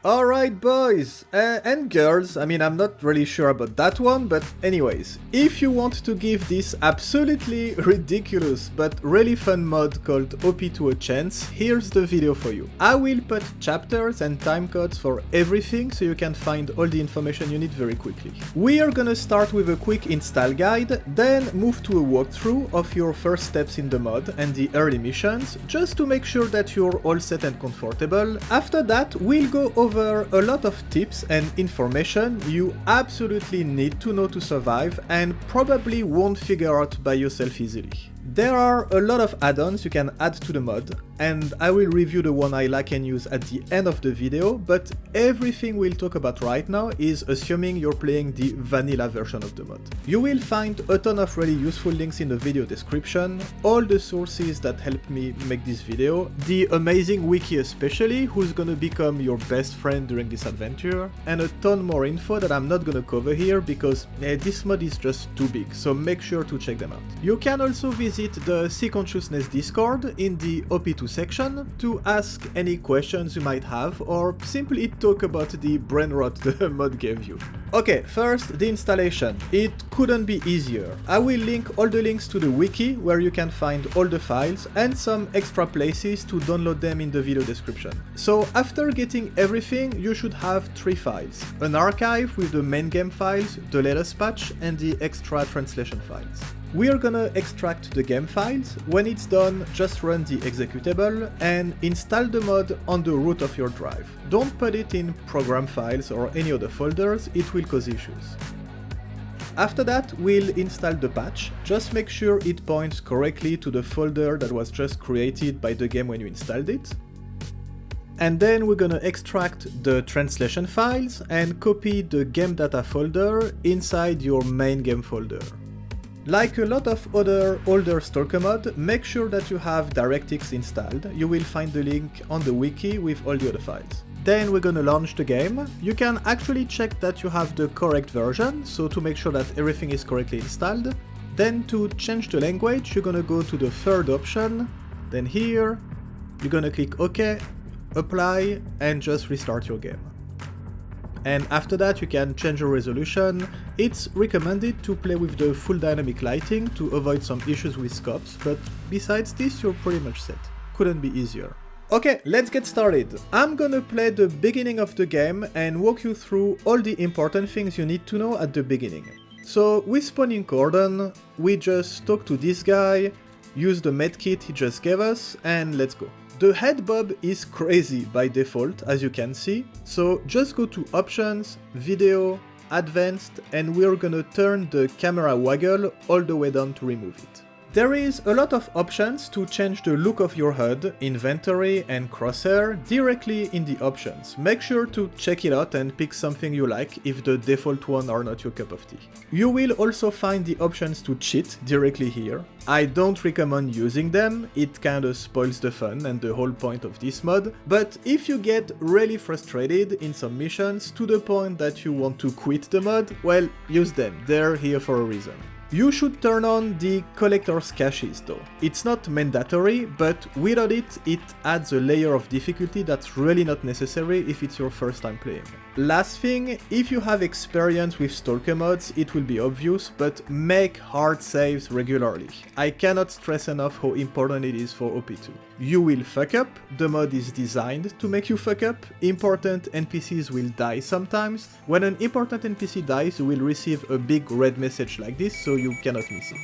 Alright boys, and girls, I mean I'm not really sure about that one, but anyways, if you want to give this absolutely ridiculous but really fun mod called OP2 a chance, here's the video for you. I will put chapters and timecodes for everything so you can find all the information you need very quickly. We are gonna start with a quick install guide, then move to a walkthrough of your first steps in the mod and the early missions, just to make sure that you're all set and comfortable. After that, we'll go over a lot of tips and information you absolutely need to know to survive and probably won't figure out by yourself easily. There are a lot of add-ons you can add to the mod, and I will review the one I like and use at the end of the video, but everything we'll talk about right now is assuming you're playing the vanilla version of the mod. You will find a ton of really useful links in the video description, all the sources that helped me make this video, the amazing wiki especially, who's gonna become your best friend during this adventure, and a ton more info that I'm not gonna cover here because this mod is just too big, so make sure to check them out. You can also visit the Sea Consciousness Discord in the OP2 section to ask any questions you might have or simply talk about the brain rot the mod gave you. Okay, first the installation. It couldn't be easier. I will link all the links to the wiki where you can find all the files and some extra places to download them in the video description. So after getting everything, you should have 3 files. An archive with the main game files, the latest patch and the extra translation files. We are gonna extract the game files. When it's done, just run the executable and install the mod on the root of your drive. Don't put it in program files or any other folders, it will cause issues. After that, we'll install the patch. Just make sure it points correctly to the folder that was just created by the game when you installed it. And then we're gonna extract the translation files and copy the game data folder inside your main game folder. Like a lot of other older Stalker mod, make sure that you have DirectX installed. You will find the link on the wiki with all the other files. Then we're gonna launch the game. You can actually check that you have the correct version, so to make sure that everything is correctly installed. Then to change the language, you're gonna go to the third option. Then here, you're gonna click OK, apply, and just restart your game. And after that you can change your resolution. It's recommended to play with the full dynamic lighting to avoid some issues with scopes, but besides this you're pretty much set. Couldn't be easier. Okay, let's get started. I'm gonna play the beginning of the game and walk you through all the important things you need to know at the beginning. So we spawn in Cordon, we just talk to this guy, use the medkit he just gave us, and let's go. The head bob is crazy by default, as you can see, so just go to Options, Video, Advanced, and we're gonna turn the camera waggle all the way down to remove it. There is a lot of options to change the look of your HUD, inventory and crosshair directly in the options. Make sure to check it out and pick something you like if the default one are not your cup of tea. You will also find the options to cheat directly here. I don't recommend using them, it kinda spoils the fun and the whole point of this mod, but if you get really frustrated in some missions to the point that you want to quit the mod, well, use them, they're here for a reason. You should turn on the collector's caches though. It's not mandatory, but without it, it adds a layer of difficulty that's really not necessary if it's your first time playing. Last thing, if you have experience with Stalker mods, it will be obvious, but make hard saves regularly. I cannot stress enough how important it is for OP2. You will fuck up, the mod is designed to make you fuck up, important NPCs will die sometimes. When an important NPC dies, you will receive a big red message like this, so you cannot miss it.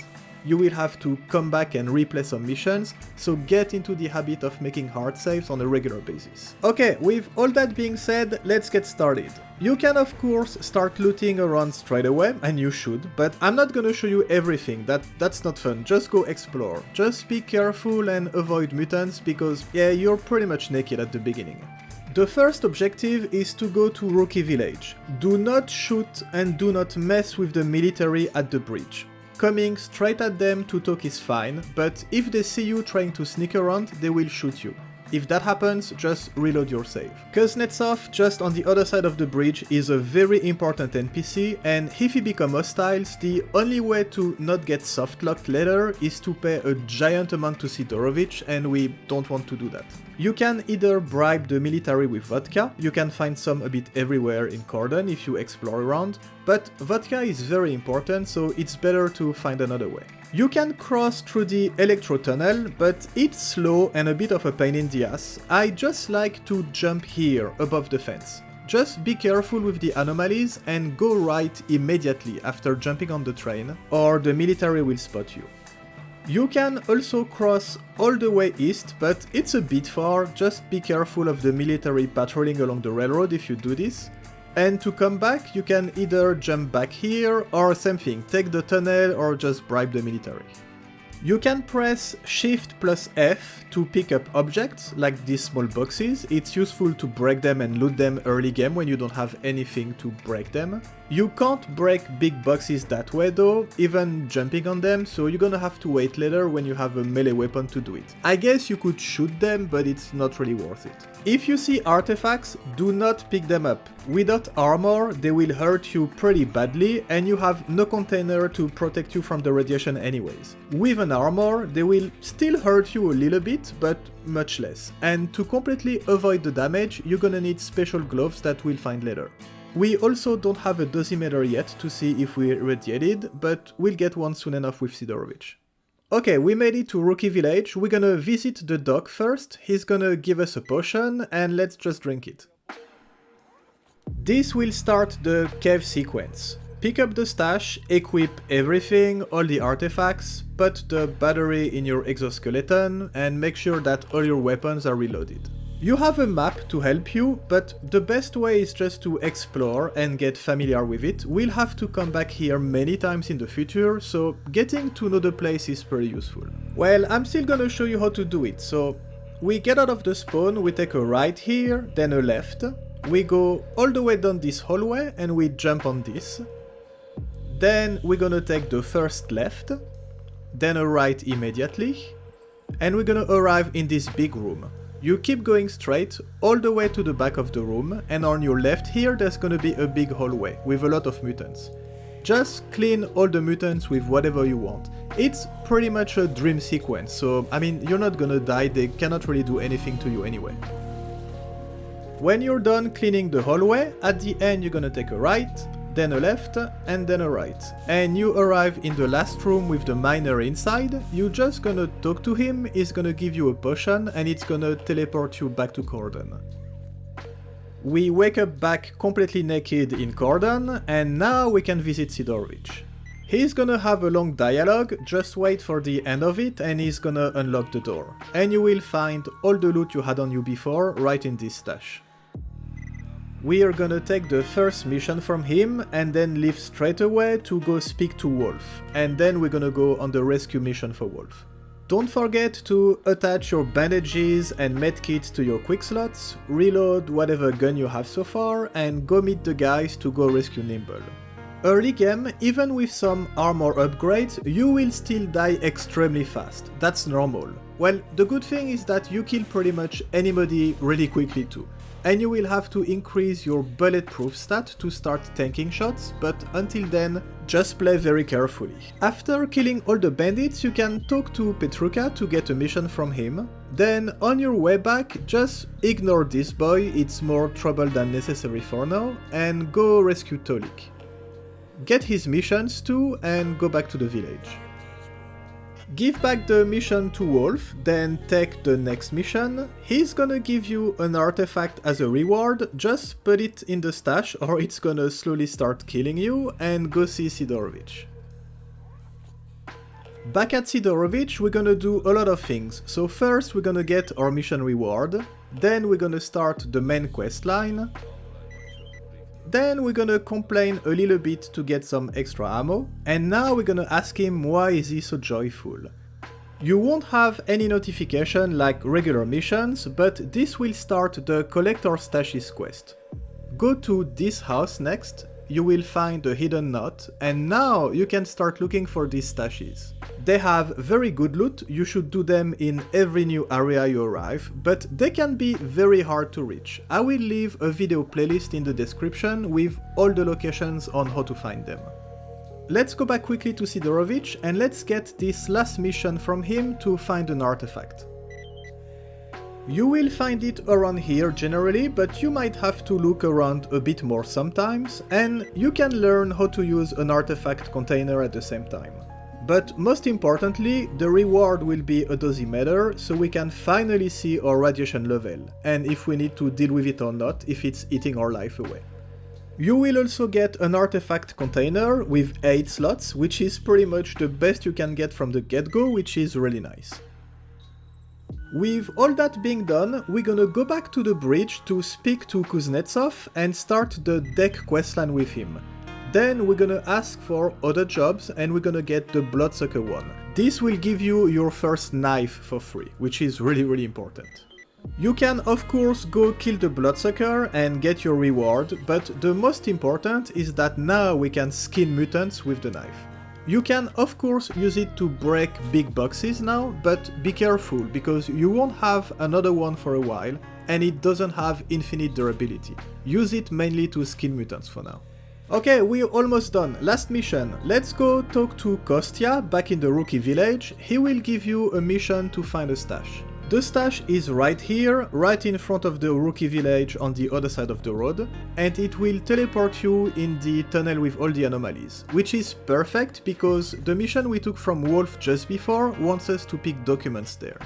You will have to come back and replay some missions, so get into the habit of making hard saves on a regular basis. Okay, with all that being said, let's get started. You can of course start looting around straight away, and you should, but I'm not gonna show you everything, that's not fun, just go explore. Just be careful and avoid mutants, because yeah, you're pretty much naked at the beginning. The first objective is to go to Rookie Village. Do not shoot and do not mess with the military at the bridge. Coming straight at them to talk is fine, but if they see you trying to sneak around, they will shoot you. If that happens, just reload your save. Kuznetsov, just on the other side of the bridge, is a very important NPC, and if he becomes hostile, the only way to not get softlocked later is to pay a giant amount to Sidorovich, and we don't want to do that. You can either bribe the military with vodka, you can find some a bit everywhere in Cordon if you explore around, but vodka is very important, so it's better to find another way. You can cross through the electro tunnel, but it's slow and a bit of a pain in the ass. I just like to jump here above the fence. Just be careful with the anomalies and go right immediately after jumping on the train, or the military will spot you. You can also cross all the way east, but it's a bit far, just be careful of the military patrolling along the railroad if you do this. And to come back, you can either jump back here, or same thing, take the tunnel or just bribe the military. You can press Shift plus F to pick up objects, like these small boxes. It's useful to break them and loot them early game when you don't have anything to break them. You can't break big boxes that way though, even jumping on them, so you're gonna have to wait later when you have a melee weapon to do it. I guess you could shoot them, but it's not really worth it. If you see artifacts, do not pick them up. Without armor, they will hurt you pretty badly, and you have no container to protect you from the radiation anyways. With an armor, they will still hurt you a little bit, but much less. And to completely avoid the damage, you're gonna need special gloves that we'll find later. We also don't have a dosimeter yet to see if we radiated, but we'll get one soon enough with Sidorovich. Okay, we made it to Rookie Village. We're gonna visit the doc first. He's gonna give us a potion, and let's just drink it. This will start the cave sequence. Pick up the stash, equip everything, all the artifacts, put the battery in your exoskeleton, and make sure that all your weapons are reloaded. You have a map to help you, but the best way is just to explore and get familiar with it. We'll have to come back here many times in the future, so getting to know the place is pretty useful. Well, I'm still gonna show you how to do it. So we get out of the spawn, we take a right here, then a left. We go all the way down this hallway and we jump on this. Then we're gonna take the first left, then a right immediately, and we're gonna arrive in this big room. You keep going straight all the way to the back of the room, and on your left here there's gonna be a big hallway with a lot of mutants. Just clean all the mutants with whatever you want. It's pretty much a dream sequence, so I mean you're not gonna die, they cannot really do anything to you anyway. When you're done cleaning the hallway, at the end you're gonna take a right, then a left, and then a right. And you arrive in the last room with the miner inside. You're just gonna talk to him, he's gonna give you a potion, and it's gonna teleport you back to Cordon. We wake up back completely naked in Cordon, and now we can visit Sidorovich. He's gonna have a long dialogue, just wait for the end of it, and he's gonna unlock the door. And you will find all the loot you had on you before, right in this stash. We are gonna take the first mission from him and then leave straight away to go speak to Wolf, and then we're gonna go on the rescue mission for Wolf. Don't forget to attach your bandages and medkits to your quick slots, reload whatever gun you have so far, and go meet the guys to go rescue Nimble. Early game, even with some armor upgrades, you will still die extremely fast, that's normal. Well, the good thing is that you kill pretty much anybody really quickly too. And you will have to increase your bulletproof stat to start tanking shots, but until then, just play very carefully. After killing all the bandits, you can talk to Petruka to get a mission from him. Then on your way back, just ignore this boy, it's more trouble than necessary for now, and go rescue Tolik. Get his missions too, and go back to the village. Give back the mission to Wolf, then take the next mission. He's gonna give you an artifact as a reward, just put it in the stash or it's gonna slowly start killing you, and go see Sidorovich. Back at Sidorovich, we're gonna do a lot of things. So first we're gonna get our mission reward, then we're gonna start the main quest line. Then we're gonna complain a little bit to get some extra ammo, and now we're gonna ask him why is he so joyful. You won't have any notification like regular missions, but this will start the Collector Stashes quest. Go to this house next, you will find a hidden knot, and now you can start looking for these stashes. They have very good loot, you should do them in every new area you arrive, but they can be very hard to reach. I will leave a video playlist in the description with all the locations on how to find them. Let's go back quickly to Sidorovich and let's get this last mission from him to find an artifact. You will find it around here generally, but you might have to look around a bit more sometimes, and you can learn how to use an artifact container at the same time. But most importantly, the reward will be a dosimeter, so we can finally see our radiation level, and if we need to deal with it or not, if it's eating our life away. You will also get an artifact container with 8 slots, which is pretty much the best you can get from the get-go, which is really nice. With all that being done, we're gonna go back to the bridge to speak to Kuznetsov and start the deck questline with him. Then we're gonna ask for other jobs and we're gonna get the Bloodsucker one. This will give you your first knife for free, which is really important. You can of course go kill the Bloodsucker and get your reward, but the most important is that now we can skin mutants with the knife. You can of course use it to break big boxes now, but be careful because you won't have another one for a while and it doesn't have infinite durability. Use it mainly to skin mutants for now. Okay, we're almost done. Last mission. Let's go talk to Kostya back in the rookie village. He will give you a mission to find a stash. The stash is right here, right in front of the rookie village on the other side of the road, and it will teleport you in the tunnel with all the anomalies, which is perfect because the mission we took from Wolf just before wants us to pick documents there.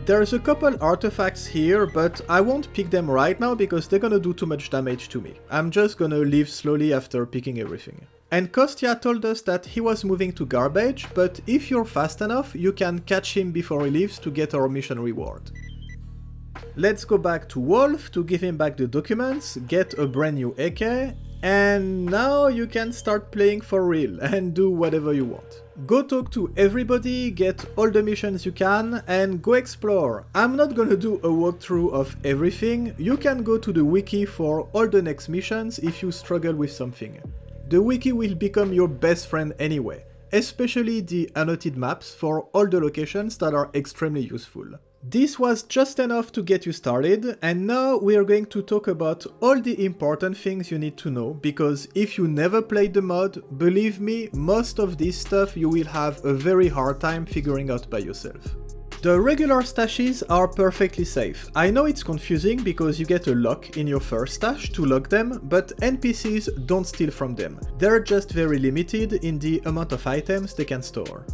There's a couple artifacts here, but I won't pick them right now because they're gonna do too much damage to me. I'm just gonna leave slowly after picking everything. And Kostya told us that he was moving to garbage, but if you're fast enough, you can catch him before he leaves to get our mission reward. Let's go back to Wolf to give him back the documents, get a brand new AK, and now you can start playing for real and do whatever you want. Go talk to everybody, get all the missions you can, and go explore. I'm not gonna do a walkthrough of everything, you can go to the wiki for all the next missions if you struggle with something. The wiki will become your best friend anyway, especially the annotated maps for all the locations that are extremely useful. This was just enough to get you started, and now we are going to talk about all the important things you need to know, because if you never played the mod, believe me, most of this stuff you will have a very hard time figuring out by yourself. The regular stashes are perfectly safe. I know it's confusing because you get a lock in your first stash to lock them, but NPCs don't steal from them. They're just very limited in the amount of items they can store.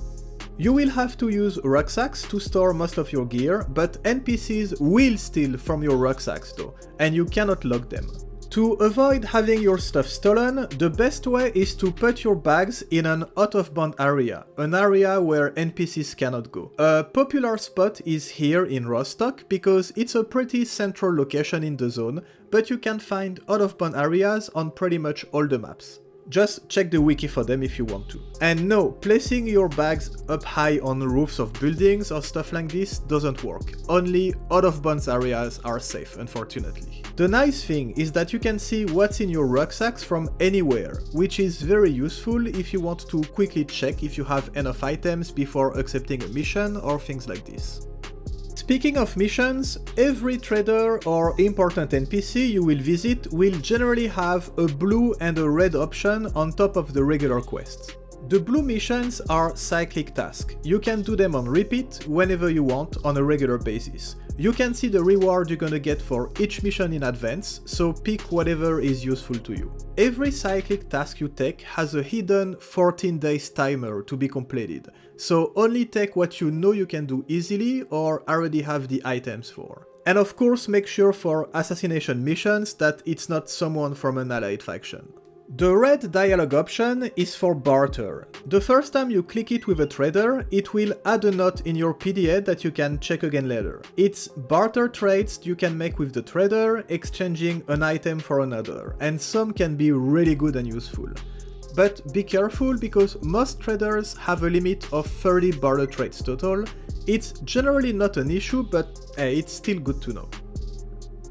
You will have to use rucksacks to store most of your gear, but NPCs will steal from your rucksacks though, and you cannot lock them. To avoid having your stuff stolen, the best way is to put your bags in an out-of-bound area, an area where NPCs cannot go. A popular spot is here in Rostock because it's a pretty central location in the zone, but you can find out-of-bound areas on pretty much all the maps. Just check the wiki for them if you want to. And no, placing your bags up high on the roofs of buildings or stuff like this doesn't work. Only out-of-bounds areas are safe, unfortunately. The nice thing is that you can see what's in your rucksacks from anywhere, which is very useful if you want to quickly check if you have enough items before accepting a mission or things like this. Speaking of missions, every trader or important NPC you will visit will generally have a blue and a red option on top of the regular quests. The blue missions are cyclic tasks. You can do them on repeat whenever you want on a regular basis. You can see the reward you're gonna get for each mission in advance, so pick whatever is useful to you. Every cyclic task you take has a hidden 14 days timer to be completed, so only take what you know you can do easily or already have the items for. And of course make sure for assassination missions that it's not someone from an allied faction. The red dialogue option is for barter. The first time you click it with a trader, it will add a note in your PDA that you can check again later. It's barter trades you can make with the trader, exchanging an item for another, and some can be really good and useful. But be careful because most traders have a limit of 30 barter trades total. It's generally not an issue, but it's still good to know.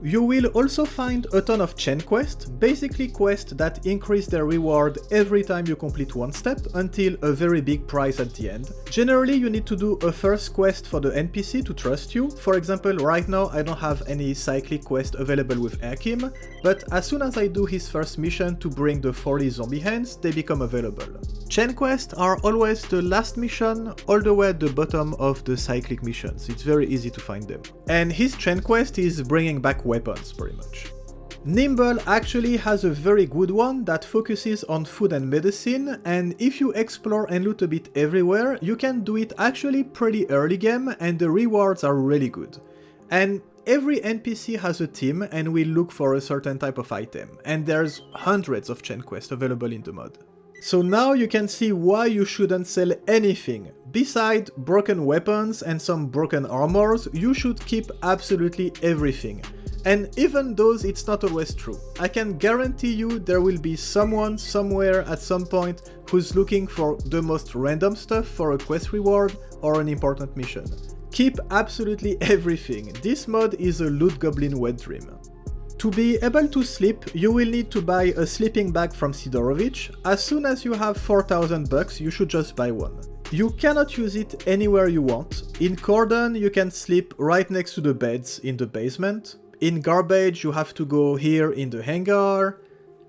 You will also find a ton of chain quests, basically quests that increase their reward every time you complete one step until a very big prize at the end. Generally you need to do a first quest for the NPC to trust you. For example, right now I don't have any cyclic quest available with Akim, but as soon as I do his first mission to bring the 40 zombie hands, they become available. Chain quests are always the last mission, all the way at the bottom of the cyclic missions. It's very easy to find them. And his chain quest is bringing back weapons, pretty much. Nimble actually has a very good one that focuses on food and medicine, and if you explore and loot a bit everywhere, you can do it actually pretty early game, and the rewards are really good. And every NPC has a team and will look for a certain type of item, and there's hundreds of chain quests available in the mod. So now you can see why you shouldn't sell anything. Beside broken weapons and some broken armors, you should keep absolutely everything. And even though it's not always true, I can guarantee you there will be someone somewhere at some point who's looking for the most random stuff for a quest reward or an important mission. Keep absolutely everything. This mod is a loot goblin wet dream. To be able to sleep, you will need to buy a sleeping bag from Sidorovich. As soon as you have 4,000 bucks, you should just buy one. You cannot use it anywhere you want. In Cordon, you can sleep right next to the beds in the basement. In Garbage, you have to go here in the hangar.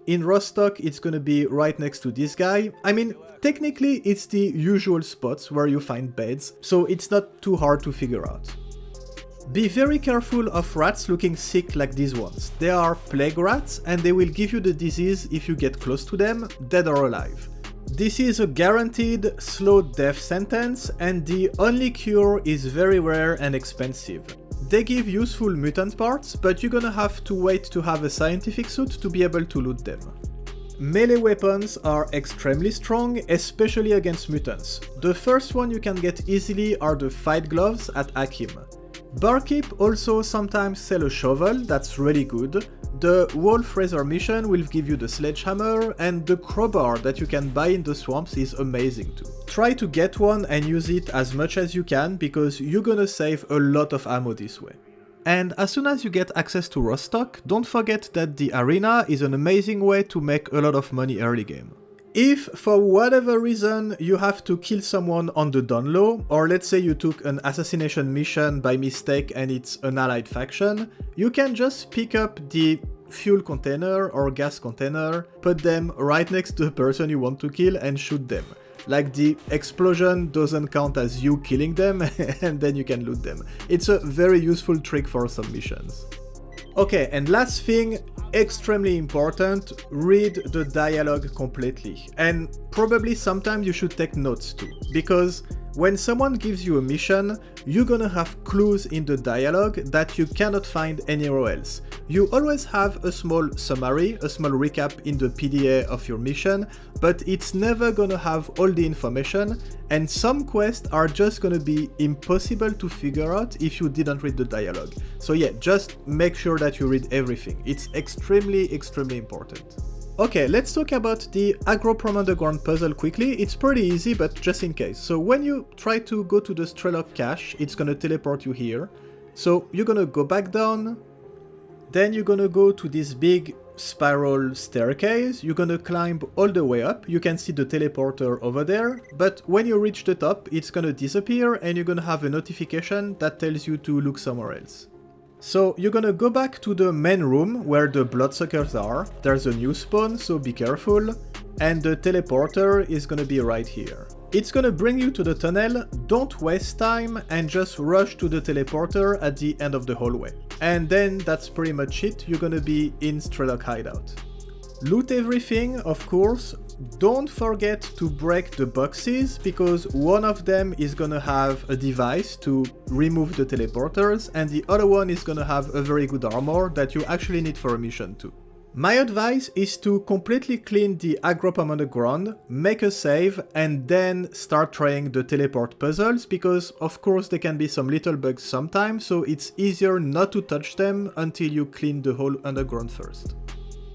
In Rostock, it's gonna be right next to this guy. I mean, technically, it's the usual spots where you find beds, so it's not too hard to figure out. Be very careful of rats looking sick like these ones. They are plague rats, and they will give you the disease if you get close to them, dead or alive. This is a guaranteed slow death sentence, and the only cure is very rare and expensive. They give useful mutant parts, but you're gonna have to wait to have a scientific suit to be able to loot them. Melee weapons are extremely strong, especially against mutants. The first one you can get easily are the fight gloves at Akim. Barkeep also sometimes sell a shovel, that's really good. The Wolf Razor mission will give you the sledgehammer, and the crowbar that you can buy in the swamps is amazing too. Try to get one and use it as much as you can, because you're gonna save a lot of ammo this way. And as soon as you get access to Rostock, don't forget that the arena is an amazing way to make a lot of money early game. If, for whatever reason, you have to kill someone on the down low, or let's say you took an assassination mission by mistake and it's an allied faction, you can just pick up the fuel container or gas container, put them right next to the person you want to kill and shoot them. Like the explosion doesn't count as you killing them and then you can loot them. It's a very useful trick for some missions. Okay, and last thing, extremely important, read the dialogue completely. And probably sometimes you should take notes too, because when someone gives you a mission, you're gonna have clues in the dialogue that you cannot find anywhere else. You always have a small summary, a small recap in the PDA of your mission, but it's never gonna have all the information, and some quests are just gonna be impossible to figure out if you didn't read the dialogue. So yeah, just make sure that you read everything. It's extremely important. Okay, let's talk about the Agroprom Underground puzzle quickly. It's pretty easy, but just in case. So when you try to go to the Strelok cache, it's gonna teleport you here. So you're gonna go back down, then you're gonna go to this big spiral staircase, you're gonna climb all the way up, you can see the teleporter over there, but when you reach the top, it's gonna disappear and you're gonna have a notification that tells you to look somewhere else. So you're gonna go back to the main room where the bloodsuckers are, there's a new spawn, so be careful, and the teleporter is gonna be right here. It's gonna bring you to the tunnel, don't waste time and just rush to the teleporter at the end of the hallway. And then that's pretty much it, you're gonna be in Strelok hideout. Loot everything, of course. Don't forget to break the boxes, because one of them is gonna have a device to remove the teleporters, and the other one is gonna have a very good armor that you actually need for a mission too. My advice is to completely clean the Agroprom Underground, make a save, and then start trying the teleport puzzles, because of course there can be some little bugs sometimes, so it's easier not to touch them until you clean the whole underground first.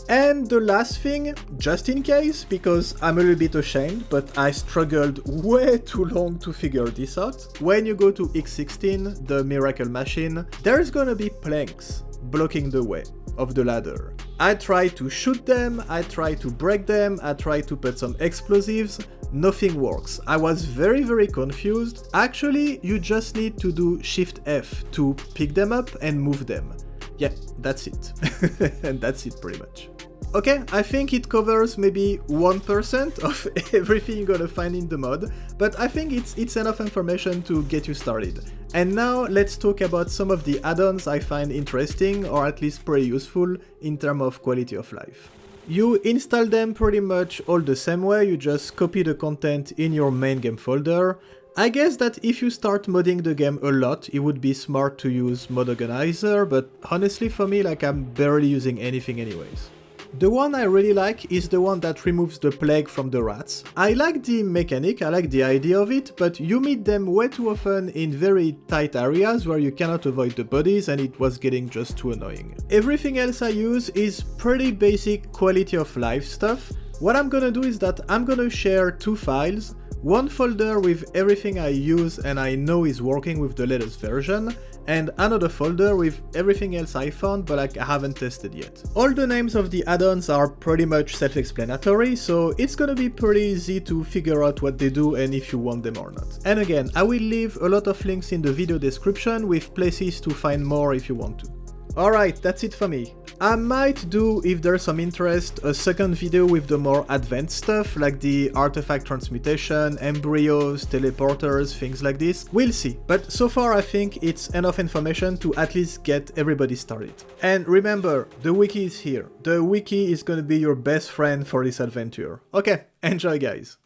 And the last thing, just in case, because I'm a little bit ashamed, but I struggled way too long to figure this out, when you go to X16, the miracle machine, there's gonna be planks blocking the way of the ladder. I tried to shoot them, I tried to break them, I tried to put some explosives, nothing works. I was very confused. Actually, you just need to do Shift F to pick them up and move them. Yeah, that's it. And that's it pretty much. Okay, I think it covers maybe 1% of everything you're gonna find in the mod, but I think it's enough information to get you started. And now let's talk about some of the add-ons I find interesting, or at least pretty useful, in terms of quality of life. You install them pretty much all the same way, you just copy the content in your main game folder. I guess that if you start modding the game a lot, it would be smart to use Mod Organizer, but honestly for me, like, I'm barely using anything anyways. The one I really like is the one that removes the plague from the rats. I like the mechanic, I like the idea of it, but you meet them way too often in very tight areas where you cannot avoid the bodies, and it was getting just too annoying. Everything else I use is pretty basic quality of life stuff. What I'm gonna do is that I'm gonna share two files. One folder with everything I use and I know is working with the latest version, and another folder with everything else I found but like I haven't tested yet. All the names of the add-ons are pretty much self-explanatory, so it's gonna be pretty easy to figure out what they do and if you want them or not. And again, I will leave a lot of links in the video description with places to find more if you want to. Alright, that's it for me. I might do, if there's some interest, a second video with the more advanced stuff, like the artifact transmutation, embryos, teleporters, things like this. We'll see. But so far I think it's enough information to at least get everybody started. And remember, the wiki is here. The wiki is gonna be your best friend for this adventure. Okay, enjoy guys.